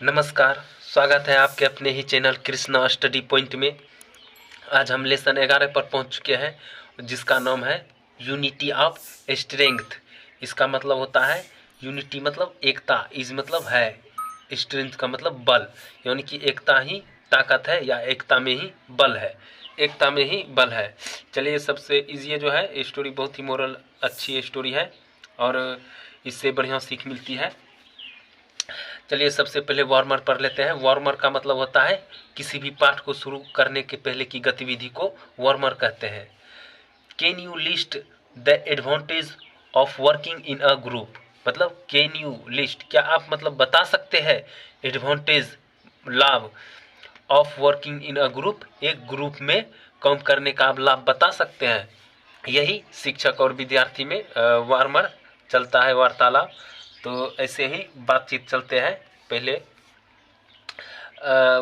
नमस्कार, स्वागत है आपके अपने ही चैनल कृष्णा स्टडी पॉइंट में। आज हम लेसन 11 पर पहुंच चुके हैं, जिसका नाम है यूनिटी ऑफ स्ट्रेंथ। इसका मतलब होता है यूनिटी मतलब एकता, इज मतलब है, स्ट्रेंथ का मतलब बल, यानी कि एकता ही ताकत है या एकता में ही बल है, एकता में ही बल है। चलिए, सबसे इजी जो है स्टोरी, बहुत ही मोरल अच्छी स्टोरी है और इससे बढ़िया सीख मिलती है। चलिए, सबसे पहले वार्मर पढ़ लेते हैं। वार्मर का मतलब होता है किसी भी पाठ को शुरू करने के पहले की गतिविधि को वार्मर कहते हैं। Can you list the advantage of working in a group, मतलब कैन यू लिस्ट, क्या आप मतलब बता सकते हैं एडवांटेज, लाभ of working in a group, एक ग्रुप में काम करने का आप लाभ बता सकते हैं। यही शिक्षक और विद्यार्थी में वार्मर चलता है, वार्तालाप। तो ऐसे ही बातचीत चलते हैं। पहले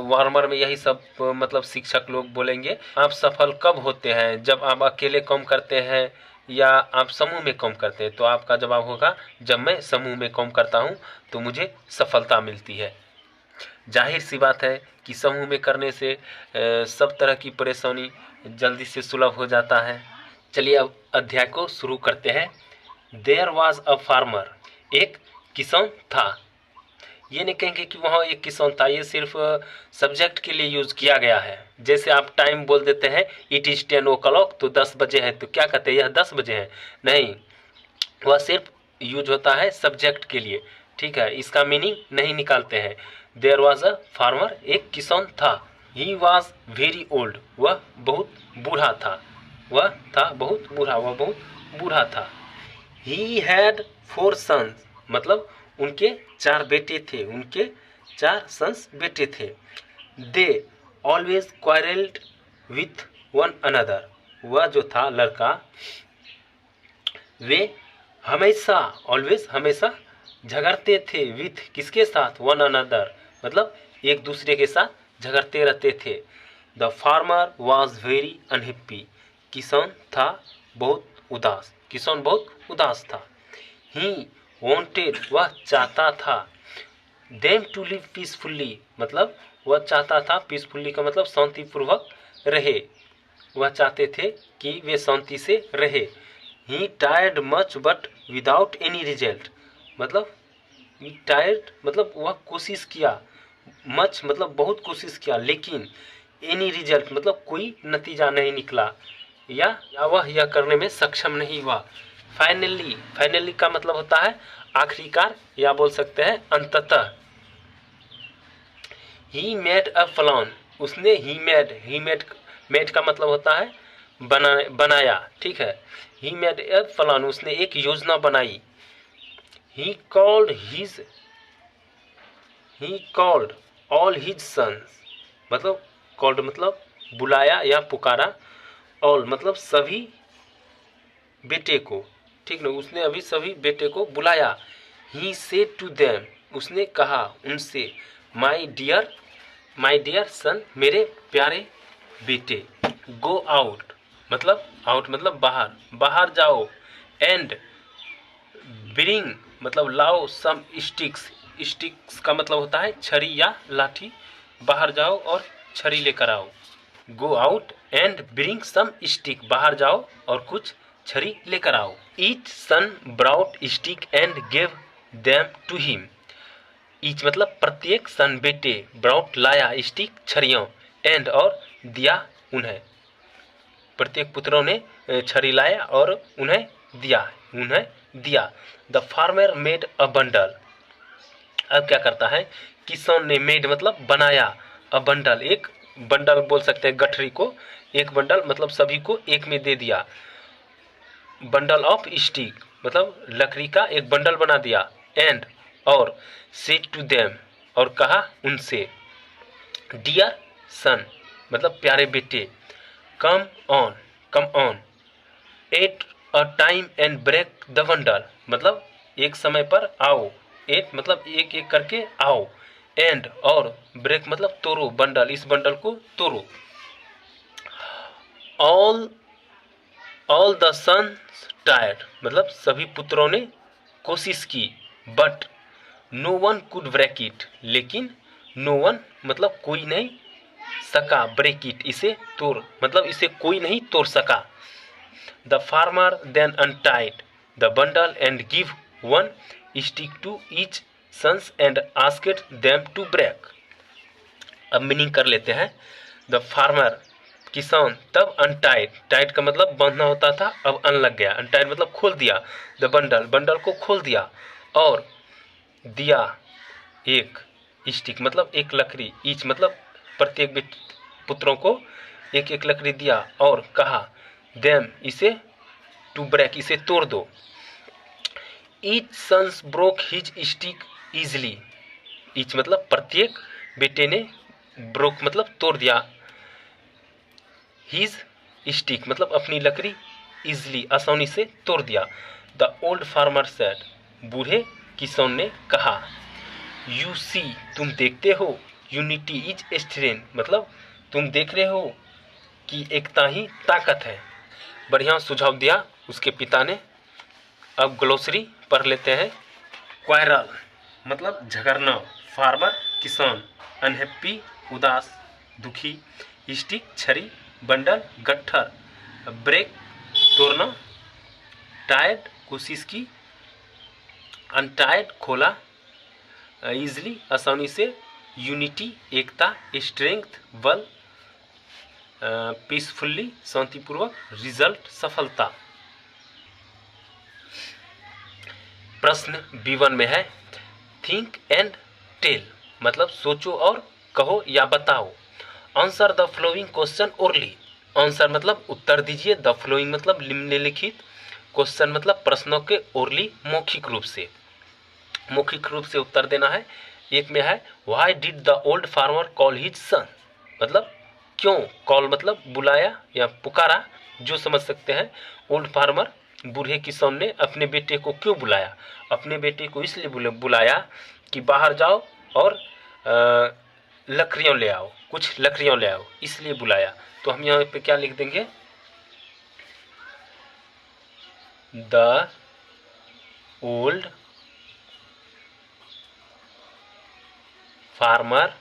वार्मर में यही सब मतलब शिक्षक लोग बोलेंगे, आप सफल कब होते हैं, जब आप अकेले काम करते हैं या आप समूह में काम करते हैं। तो आपका जवाब होगा, जब मैं समूह में काम करता हूं तो मुझे सफलता मिलती है। जाहिर सी बात है कि समूह में करने से सब तरह की परेशानी जल्दी से सुलभ हो जाता है। चलिए, अब अध्याय को शुरू करते हैं। देयर वॉज अ फार्मर, एक किसान था। ये नहीं कहेंगे कि वहाँ एक किसान था, ये सिर्फ सब्जेक्ट के लिए यूज किया गया है। जैसे आप टाइम बोल देते हैं, इट इज 10 o'clock, तो 10 बजे है, तो क्या कहते हैं, यह 10 बजे है, नहीं, वह सिर्फ यूज होता है सब्जेक्ट के लिए। ठीक है, इसका मीनिंग नहीं निकालते हैं। देयर वॉज अ फार्मर, एक किसान था। ही वॉज वेरी ओल्ड, वह बहुत बूढ़ा था, वह था बहुत बूढ़ा, वह बहुत बूढ़ा था। ही हैड 4 सन्स, मतलब उनके 4 बेटे थे, उनके 4 सन्स बेटे थे। They always quarrelled with one another, वह जो था लड़का, वे हमेशा, ऑलवेज हमेशा झगड़ते थे, विथ किसके साथ, वन अनदर, मतलब एक दूसरे के साथ झगड़ते रहते थे। The farmer was very unhappy, किसान था बहुत उदास, किसान बहुत उदास था। ही वॉन्टेड, वह चाहता था, देम टू लिव पीसफुल्ली, मतलब वह चाहता था, पीसफुल्ली का मतलब शांतिपूर्वक रहे, वह चाहते थे कि वे शांति से रहे। He tried much but without any result, मतलब टायर्ड मतलब वह कोशिश किया, मच मतलब बहुत कोशिश किया, लेकिन एनी रिजल्ट मतलब कोई नतीजा नहीं निकला, या वह यह करने में सक्षम नहीं हुआ। फाइनली, फाइनली का मतलब होता है आखिरकार, या बोल सकते हैं अंततः। ही मेड अ प्लान, उसने ही मेड, मेड का मतलब होता है बनाया, ठीक है। ही मेड अ प्लान, उसने एक योजना बनाई। He called all his sons, मतलब कॉल्ड मतलब बुलाया या पुकारा, ऑल मतलब सभी बेटे को, ठीक ना, उसने अभी सभी बेटे को बुलाया। ही सेड टू देम, उसने कहा उनसे, माई डियर सन, मेरे प्यारे बेटे। गो आउट, मतलब आउट मतलब बाहर, बाहर जाओ। एंड ब्रिंग मतलब लाओ, सम स्टिक्स, स्टिक्स का मतलब होता है छड़ी या लाठी, बाहर जाओ और छड़ी लेकर आओ। Go out and bring some stick, बाहर जाओ और कुछ छड़ी लेकर आओ। Each son brought stick and gave them to him, each मतलब प्रत्येक सन बेटे, ब्राउट लाया, स्टिक छड़ियों, एंड और दिया उन्हें, प्रत्येक पुत्रों ने छड़ी लाया और उन्हें दिया। The farmer made a bundle, अब क्या करता है, किसान ने, मेड मतलब बनाया, अ बंडल, एक बंडल बोल सकते हैं गठरी को, एक बंडल मतलब सभी को एक में दे दिया। बंडल ऑफ स्टिक मतलब लकड़ी का एक बंडल बना दिया। एंड और सेड टू देम, और कहा उनसे, डियर सन मतलब प्यारे बेटे, come on at a time and break the bundle, मतलब एक समय पर आओ, एट मतलब एक एक करके आओ, एंड और ब्रेक मतलब तोड़ो, बंडल, इस बंडल को तोड़ो। ऑल द सन्स टायर्ड, मतलब सभी पुत्रों ने कोशिश की, but no one could break it, लेकिन नो वन मतलब कोई नहीं सका, ब्रेक इट इसे तोड़, मतलब इसे कोई नहीं तोड़ सका। The farmer then untied the bundle and give one stick to each sons and asked them to break. अब मीनिंग कर लेते हैं। द फार्मर किसान तब अनटाइड, टाइड का मतलब बांधना होता था, अब अन लग गया, अनटाइड मतलब खोल दिया, द बंडल बंडल को खोल दिया, और दिया एक स्टिक मतलब एक लकड़ी, ईच मतलब प्रत्येक पुत्रों को एक एक लकड़ी दिया, और कहा देम इसे टू ब्रेक इसे तोड़ दो। Each sons broke his stick easily, each मतलब प्रत्येक बेटे ने, ब्रोक मतलब तोड़ दिया, हिज स्टिक मतलब अपनी लकड़ी, इजली आसानी से तोड़ दिया। द ओल्ड फार्मर सेड, बूढ़े किसान ने कहा, यू सी तुम देखते हो, यूनिटी इज स्ट्रेंथ मतलब तुम देख रहे हो कि एकता ही ताकत है। बढ़िया सुझाव दिया उसके पिता ने। अब ग्लोसरी पढ़ लेते हैं। क्वायरल मतलब झगड़ना, फार्मर किसान, अनहैप्पी उदास दुखी, स्टिक छड़ी, बंडल गट्ठर, ब्रेक तोड़ना, टायर्ड कोशिश की, अनटायर्ड खोला, इजली आसानी से, यूनिटी एकता, स्ट्रेंथ बल, पीसफुल्ली शांतिपूर्वक, रिजल्ट सफलता। प्रश्न B1 में है थिंक एंड टेल मतलब सोचो और कहो या बताओ। Answer the flowing question orally, answer मतलब उत्तर दीजिए, द फ्लोइंग मतलब निम्नलिखित, क्वेश्चन मतलब प्रश्नों के ओरली मौखिक रूप से, मौखिक रूप से उत्तर देना है। एक में है why did the old farmer call his son मतलब क्यों, कॉल मतलब बुलाया या पुकारा, जो समझ सकते हैं। ओल्ड फार्मर बूढ़े किसान ने अपने बेटे को क्यों बुलाया, अपने बेटे को इसलिए बुलाया कि बाहर जाओ और लकड़ियाँ ले आओ, कुछ लकड़ियाँ ले आओ, इसलिए बुलाया। तो हम यहाँ पे क्या लिख देंगे, the old farmer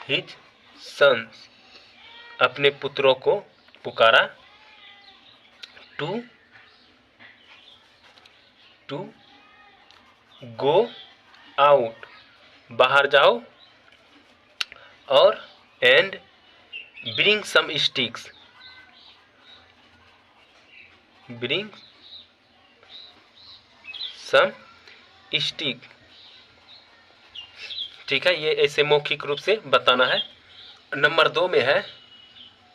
his sons अपने पुत्रों को पुकारा, टू गो आउट बाहर जाओ, और and bring some sticks bring some stick. ठीक है, ये ऐसे मौखिक रूप से बताना है। नंबर 2 में है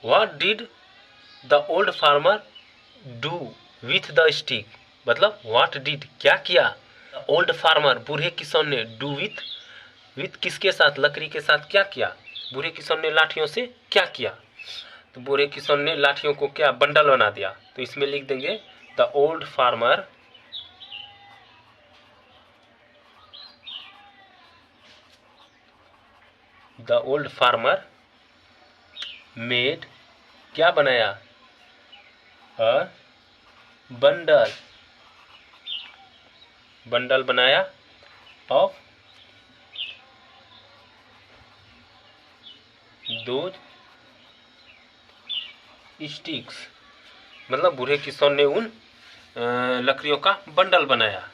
what did the old farmer do with the stick मतलब व्हाट डिड क्या किया, ओल्ड फार्मर बूढ़े किसान ने, डू विथ किसके साथ, लकड़ी के साथ क्या किया, बूढ़े किसान ने लाठियों से क्या किया। तो बूढ़े किसान ने लाठियों को क्या बंडल बना दिया, तो इसमें लिख देंगे द ओल्ड फार्मर मेड क्या बनाया, अ बंडल बनाया ऑफ दोज स्टिक्स मतलब बूढ़े किसान ने उन लकड़ियों का बंडल बनाया।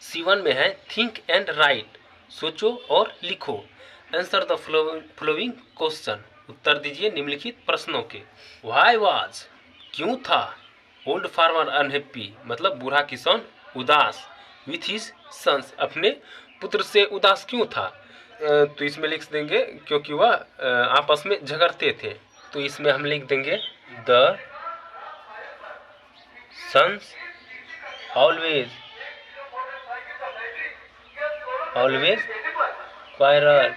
C1 में है थिंक एंड राइट सोचो और लिखो। आंसर द फ्लोइंग क्वेश्चन उत्तर दीजिए निम्नलिखित प्रश्नों के। व्हाई वाज क्यों था, ओल्ड फार्मर अनहैप्पी मतलब बूढ़ा किसान उदास, विथ हिज सन्स अपने पुत्र से उदास क्यों था। तो इसमें लिख देंगे क्योंकि वह आपस में झगड़ते थे, तो इसमें हम लिख देंगे द सन्स ऑलवेज quarreled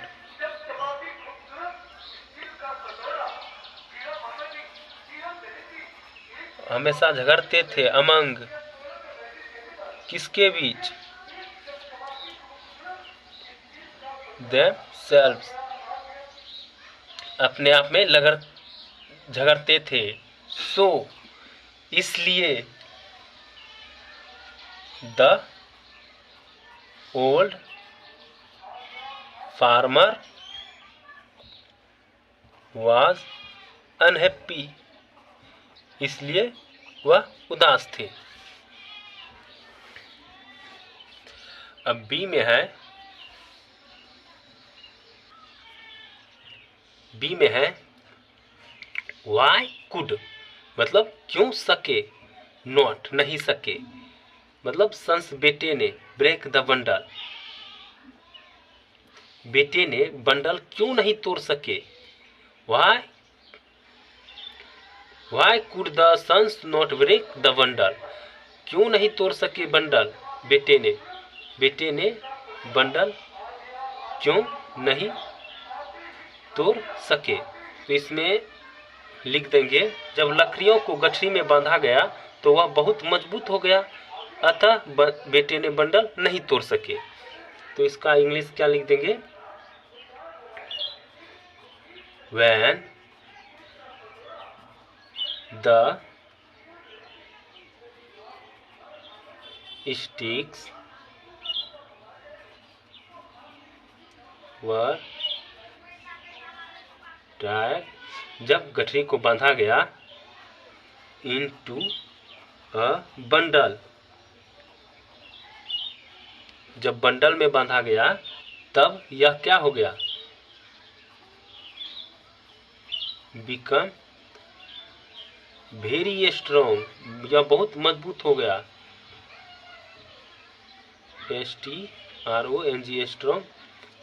हमेशा झगड़ते थे, अमंग किसके बीच, themselves अपने आप में झगड़ते थे, सो इसलिए, the old farmer was unhappy, इसलिए वह उदास थे। अब बी में है, बी में है वाई कुड, मतलब क्यों सके, नॉट नहीं सके, मतलब सन्स बेटे ने ब्रेक द बंडल, बेटे ने बंडल क्यों नहीं तोड़ सके, why could the sons not break the bundle, क्यों नहीं तोड़ सके बंडल, बेटे ने बंडल क्यों नहीं तोड़ सके। तो इसमें लिख देंगे, जब लकड़ियों को गठरी में बांधा गया तो वह बहुत मजबूत हो गया, अतः बेटे ने बंडल नहीं तोड़ सके। तो इसका इंग्लिश क्या लिख देंगे, when the sticks were tied, जब गठरी को बांधा गया, into a bundle, जब बंडल में बांधा गया तब यह क्या हो गया, become very strong, यह बहुत मजबूत हो गया, strong, स्ट्रॉन्ग,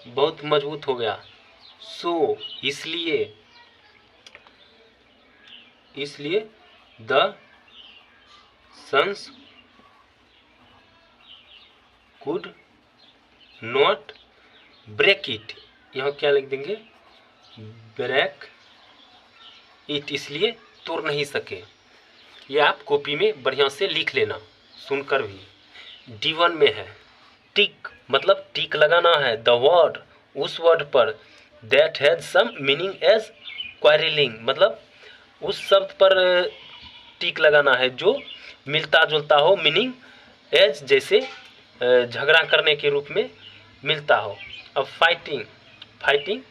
बहुत मजबूत हो गया। सो इसलिए the sons could not break it, यहाँ क्या लिख देंगे, ब्रेक इट, इसलिए तोड़ नहीं सके। ये आप कॉपी में बढ़िया से लिख लेना सुनकर भी। D1 में है टिक, मतलब टिक लगाना है, द वर्ड, उस वर्ड पर, that has some meaning as quarrelling, मतलब उस शब्द पर टिक लगाना है जो मिलता जुलता हो, मीनिंग एज जैसे झगड़ा करने के रूप में मिलता हो। अब फाइटिंग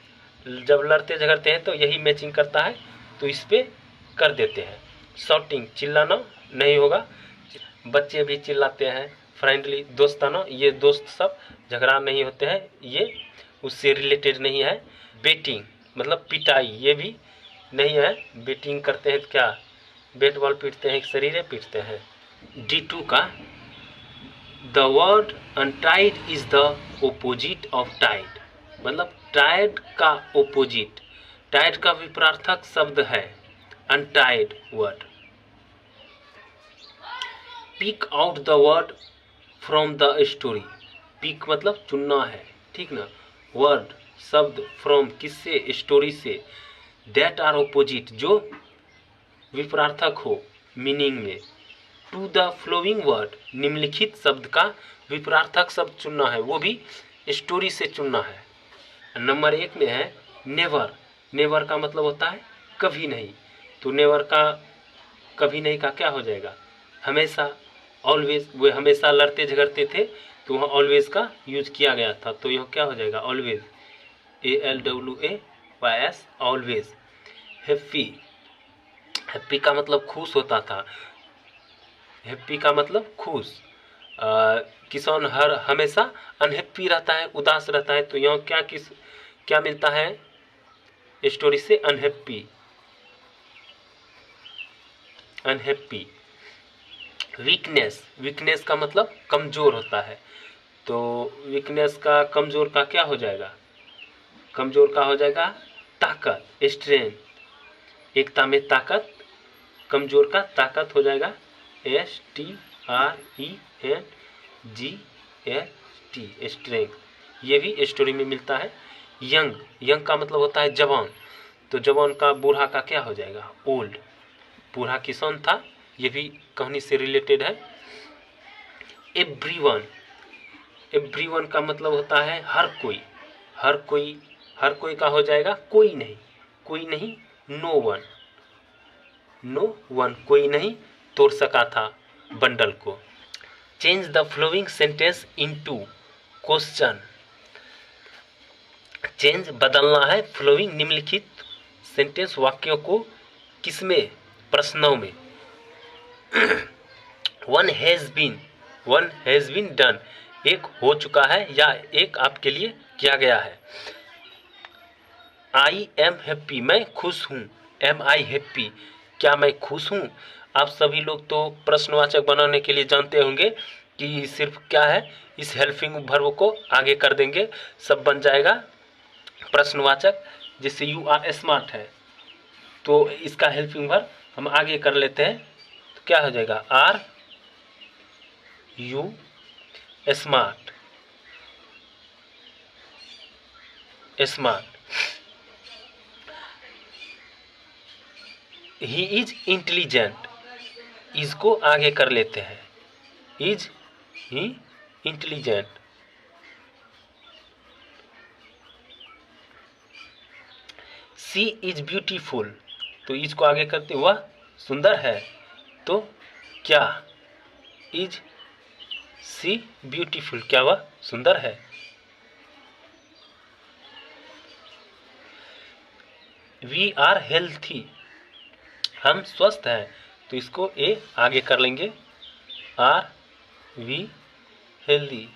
जब लड़ते झगड़ते हैं तो यही मैचिंग करता है, तो इस पे कर देते हैं। शॉटिंग, चिल्लाना नहीं होगा, बच्चे भी चिल्लाते हैं, फ्रेंडली, दोस्ताना, ये दोस्त सब झगड़ा नहीं होते हैं, ये उससे रिलेटेड नहीं है। बेटिंग मतलब पिटाई, ये भी नहीं है, बेटिंग करते हैं तो क्या, बैट बॉल पीटते हैं, शरीर पीटते हैं। D2 का the word untied is the opposite of tied, मतलब टाइड का ओपोजिट, टाइड का विपरीतार्थक शब्द है untied word. Pick out the word from the story, pick मतलब चुनना है, ठीक ना, वर्ड शब्द फ्रॉम किससे, स्टोरी से, दैट आर ओपोजिट जो विपरीतार्थक हो मीनिंग में, टू द फ्लोइंग वर्ड निम्नलिखित शब्द का विपरीतार्थक शब्द चुनना है, वो भी स्टोरी से चुनना है। नंबर 1 में है नेवर, नेवर का मतलब होता है कभी नहीं, तो नेवर का कभी नहीं का क्या हो जाएगा, हमेशा, ऑलवेज, वे हमेशा लड़ते झगड़ते थे तो वहाँ ऑलवेज का यूज किया गया था, तो यह क्या हो जाएगा, always, ALWAYS, always. Happy, happy का मतलब खुश होता था, हैप्पी का मतलब खुश। किसान हर हमेशा अनहैप्पी रहता है, उदास रहता है, तो यहाँ क्या मिलता है स्टोरी से, अनहैप्पी, अनहैप्पी। वीकनेस, वीकनेस का मतलब कमजोर होता है, तो वीकनेस का कमजोर का क्या हो जाएगा, कमजोर का हो जाएगा ताकत, स्ट्रेंथ, एकता में ताकत, कमजोर का ताकत हो जाएगा STRENGT, स्ट्रेंथ, ये भी स्टोरी में मिलता है। यंग, यंग का मतलब होता है जवान, तो जवान का बूढ़ा का क्या हो जाएगा, ओल्ड, बूढ़ा किसान था, ये भी कहानी से रिलेटेड है। एवरीवन, एवरीवन का मतलब होता है हर कोई, हर कोई, हर कोई का हो जाएगा कोई नहीं, कोई नहीं, नो वन, नो वन, कोई नहीं तोड़ सका था बंडल को। Change the flowing sentence into question. Change बदलना है फ्लोइंग निम्नलिखित सेंटेंस वाक्यों को किसमें, प्रश्नों में। वन हैज बीन डन, एक हो चुका है या एक आपके लिए किया गया है। आई एम हैप्पी, मैं खुश हूँ। एम आई हैप्पी, क्या मैं खुश हूँ। आप सभी लोग तो प्रश्नवाचक बनाने के लिए जानते होंगे कि सिर्फ क्या है, इस हेल्पिंग वर्ब को आगे कर देंगे, सब बन जाएगा प्रश्नवाचक। जिससे यू आर स्मार्ट है तो इसका हेल्पिंग वर्ब हम आगे कर लेते हैं, तो क्या हो जाएगा, are you smart. He is intelligent, इसको आगे कर लेते हैं, is he intelligent. She is beautiful, तो इसको आगे करते वह सुंदर है, तो क्या, इज सी ब्यूटीफुल, क्या वह सुंदर है। वी आर हेल्थी, हम स्वस्थ हैं, तो इसको ए आगे कर लेंगे, are we healthy.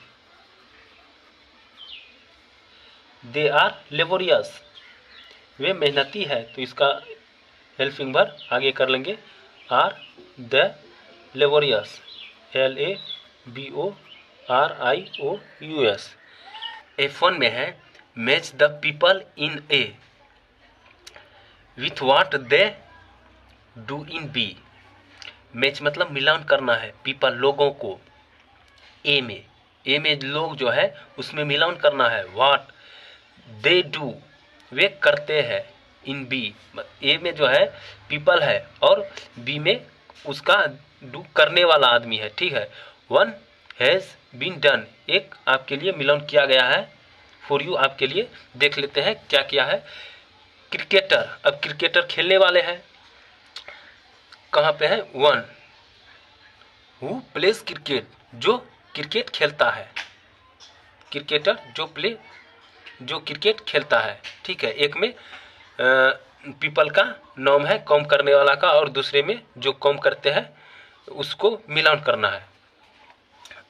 They are laborious, वे मेहनती है, तो इसका हेल्पिंग वर्ब आगे कर लेंगे, are the laborious. LABORIOUS। F1 में है match the people in A with what they do in B. Match मतलब मिलान करना है, पीपल लोगों को, ए में लोग जो है उसमें मिलान करना है, वाट दे डू वे करते हैं, इन बी ए में जो है पीपल है और बी में उसका डू करने वाला आदमी है, ठीक है। वन हैज बीन डन, एक आपके लिए मिलान किया गया है, फॉर यू आपके लिए। देख लेते हैं क्या किया है। क्रिकेटर, अब क्रिकेटर खेलने वाले हैं, कहाँ पे है, वन हु प्लेस क्रिकेट, जो क्रिकेट खेलता है, क्रिकेटर जो क्रिकेट खेलता है, ठीक है। एक में पीपल का नाम है काम करने वाला का, और दूसरे में जो काम करते हैं उसको मिलान करना है।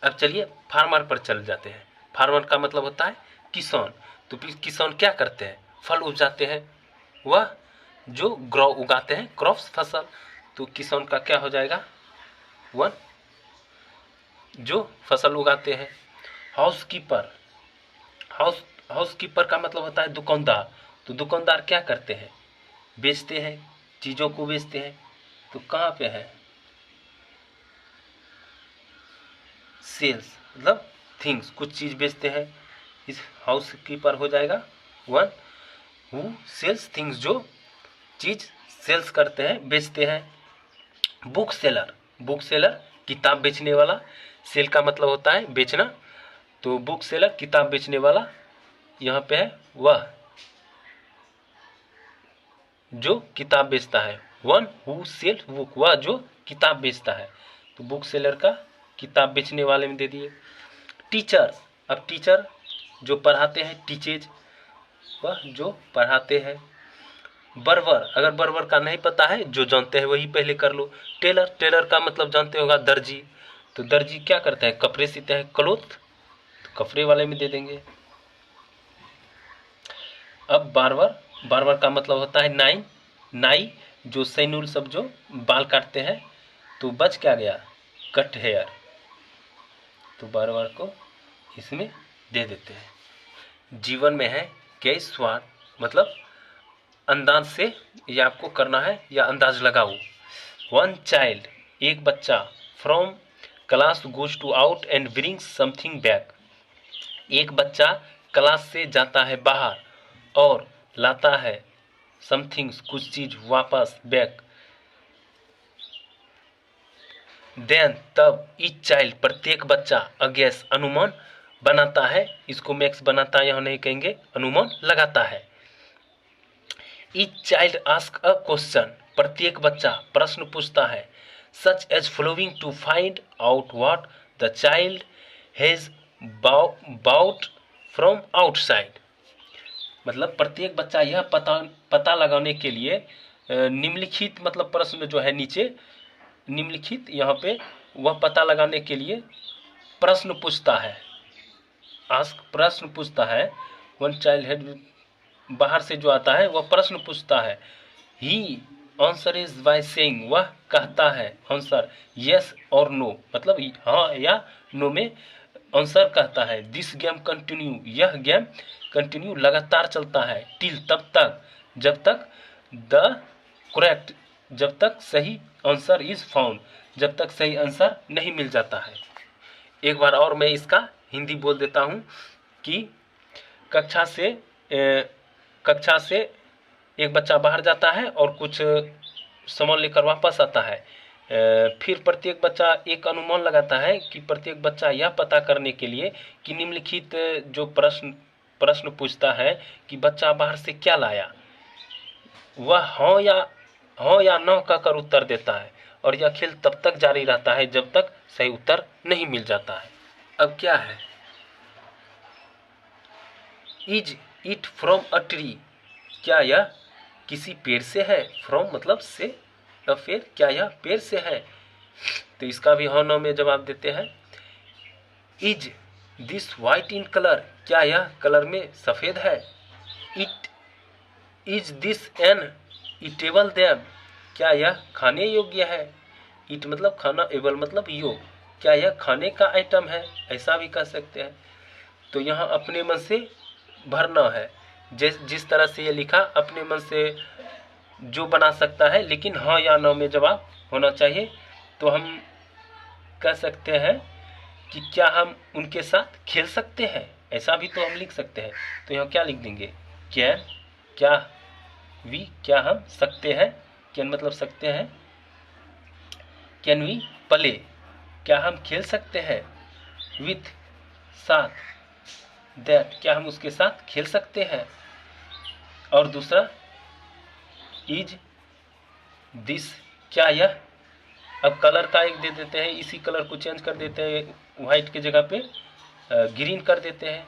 अब चलिए फार्मर पर चल जाते हैं। फार्मर का मतलब होता है किसान, तो किसान क्या करते हैं, फल उपजाते हैं, वह जो ग्रो उगाते हैं, क्रॉप्स फसल, तो किसान का क्या हो जाएगा, वन जो फसल उगाते हैं। हाउसकीपर, हाउसकीपर का मतलब होता है दुकानदार, तो दुकानदार क्या करते हैं, बेचते हैं, चीज़ों को बेचते हैं, तो कहाँ पे है, सेल्स मतलब थिंग्स, कुछ चीज़ बेचते हैं, इस हाउसकीपर हो जाएगा वन हु सेल्स थिंग्स, जो चीज़ सेल्स करते हैं, बेचते हैं। बुक सेलर किताब बेचने वाला, सेल का मतलब होता है बेचना, तो बुक सेलर किताब बेचने वाला, यहाँ पे है वह जो किताब बेचता है, वन हु सेल बुक, वह जो किताब बेचता है, तो बुक सेलर का किताब बेचने वाले में दे दिए। टीचर्स, अब टीचर जो पढ़ाते हैं, टीचेज वह जो पढ़ाते हैं। बर्बर, अगर बर्बर का नहीं पता है, जो जानते हैं वही पहले कर लो। टेलर का मतलब जानते होगा दर्जी, तो दर्जी क्या करता है, कपड़े सीते हैं, क्लोथ, तो कपड़े वाले में दे देंगे। अब बार्बर का मतलब होता है नाई, जो सैनुल सब जो बाल काटते हैं, तो बच क्या गया, कट हेयर, तो बार्बर को इसमें दे देते हैं। जीवन में है कई स्वाद, मतलब अंदाज से ये आपको करना है या अंदाज लगाओ। वन चाइल्ड, एक बच्चा, from class goes to out and brings something back, एक बच्चा क्लास से जाता है बाहर और लाता है समथिंग्स, कुछ चीज वापस, बैक। देन तब ईच चाइल्ड, प्रत्येक बच्चा, अगेस अनुमान बनाता है, इसको मैक्स बनाता है यहाँ नहीं कहेंगे, अनुमान लगाता है। Each child ask a question, प्रत्येक बच्चा प्रश्न पूछता है, such as following to find out what the child has bought from outside, मतलब प्रत्येक बच्चा यह पता लगाने के लिए निम्नलिखित मतलब प्रश्न जो है नीचे निम्नलिखित यहाँ पे वह पता लगाने के लिए प्रश्न पूछता है, आस्क प्रश्न पूछता है। वन चाइल्ड हेड, बाहर से जो आता है वह प्रश्न पूछता है। ही आंसर इज बाय सेइंग, वह कहता है आंसर यस और नो, मतलब हाँ या नो में आंसर कहता है। दिस गेम कंटिन्यू, यह गेम कंटिन्यू लगातार चलता है। टिल, तब तक, जब तक द करेक्ट, जब तक सही आंसर इज फाउंड, जब तक सही आंसर नहीं मिल जाता है। एक बार और मैं इसका हिंदी बोल देता हूँ कि कक्षा से एक बच्चा बाहर जाता है और कुछ सामान लेकर वापस आता है। फिर प्रत्येक बच्चा एक अनुमान लगाता है कि प्रत्येक बच्चा यह पता करने के लिए कि निम्नलिखित जो प्रश्न पूछता है कि बच्चा बाहर से क्या लाया, वह हाँ या न कहकर उत्तर देता है, और यह खेल तब तक जारी रहता है जब तक सही उत्तर नहीं मिल जाता है। अब क्या है, is it from a tree, क्या यह किसी पेड़ से है। फ्रॉम मतलब से, या फिर क्या यह पेड़ से है, तो इसका भी हाँ न में जवाब देते हैं। Is this white in colour, क्या यह कलर में सफेद है। It is this an eatable them, क्या यह खाने योग्य है। इट मतलब खाना, एबल मतलब योग, क्या यह खाने का आइटम है, ऐसा भी कह सकते हैं। तो यहाँ अपने मन से भरना है, जिस तरह से ये लिखा अपने मन से जो बना सकता है, लेकिन हाँ या ना में जवाब होना चाहिए। तो हम कह सकते हैं कि क्या हम उनके साथ खेल सकते हैं, ऐसा भी तो हम लिख सकते हैं। तो यहाँ क्या लिख देंगे, कैन, क्या वी, क्या हम सकते हैं, कैन मतलब सकते हैं, कैन वी प्ले, क्या हम खेल सकते हैं, विथ साथ, दैट, क्या हम उसके साथ खेल सकते हैं। और दूसरा इज दिस, क्या यह, अब कलर का एक दे देते हैं, इसी कलर को चेंज कर देते हैं, व्हाइट के जगह पे ग्रीन कर देते हैं।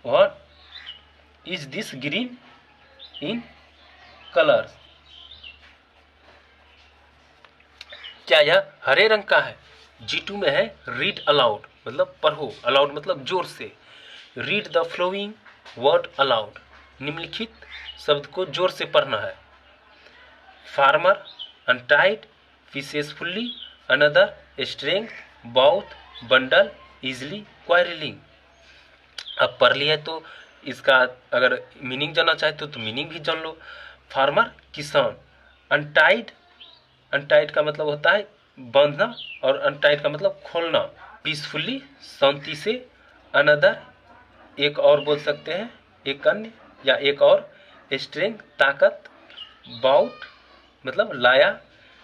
और is this green in colour, क्या यह हरे रंग का है। G2 में है रीड अलाउड, मतलब पढ़ो, अलाउड मतलब जोर से। Read the following word aloud, निम्नलिखित शब्द को जोर से पढ़ना है। फार्मर, अनटाइड, फिशेसफुली, अनदर, स्ट्रेंथ, बाउथ, बंडल, इजली, क्वारलिंग। अब पढ़ लिया है तो इसका अगर मीनिंग जानना चाहे तो मीनिंग भी जान लो। फार्मर किसान, अनटाइड, अनटाइड का मतलब होता है बांधना, और अनटाइड का मतलब खोलना। पीसफुली शांति से, अनदर एक और बोल सकते हैं, एक अन्य या एक और, स्ट्रेंथ ताकत, बाउट मतलब लाया,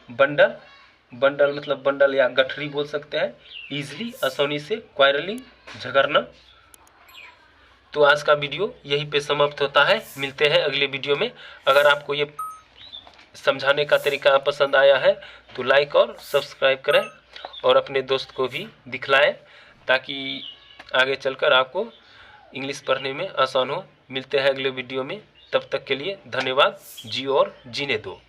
बंडल, बंडल मतलब बंडल या गठरी बोल सकते हैं, इजली आसानी से, क्वारलिंग झगड़ना। तो आज का वीडियो यहीं पे समाप्त होता है, मिलते हैं अगले वीडियो में। अगर आपको ये समझाने का तरीका पसंद आया है तो लाइक और सब्सक्राइब करें और अपने दोस्त को भी दिखलाएं, ताकि आगे चलकर आपको इंग्लिश पढ़ने में आसान हो। मिलते हैं अगले वीडियो में, तब तक के लिए धन्यवाद। जियो और जीने दो।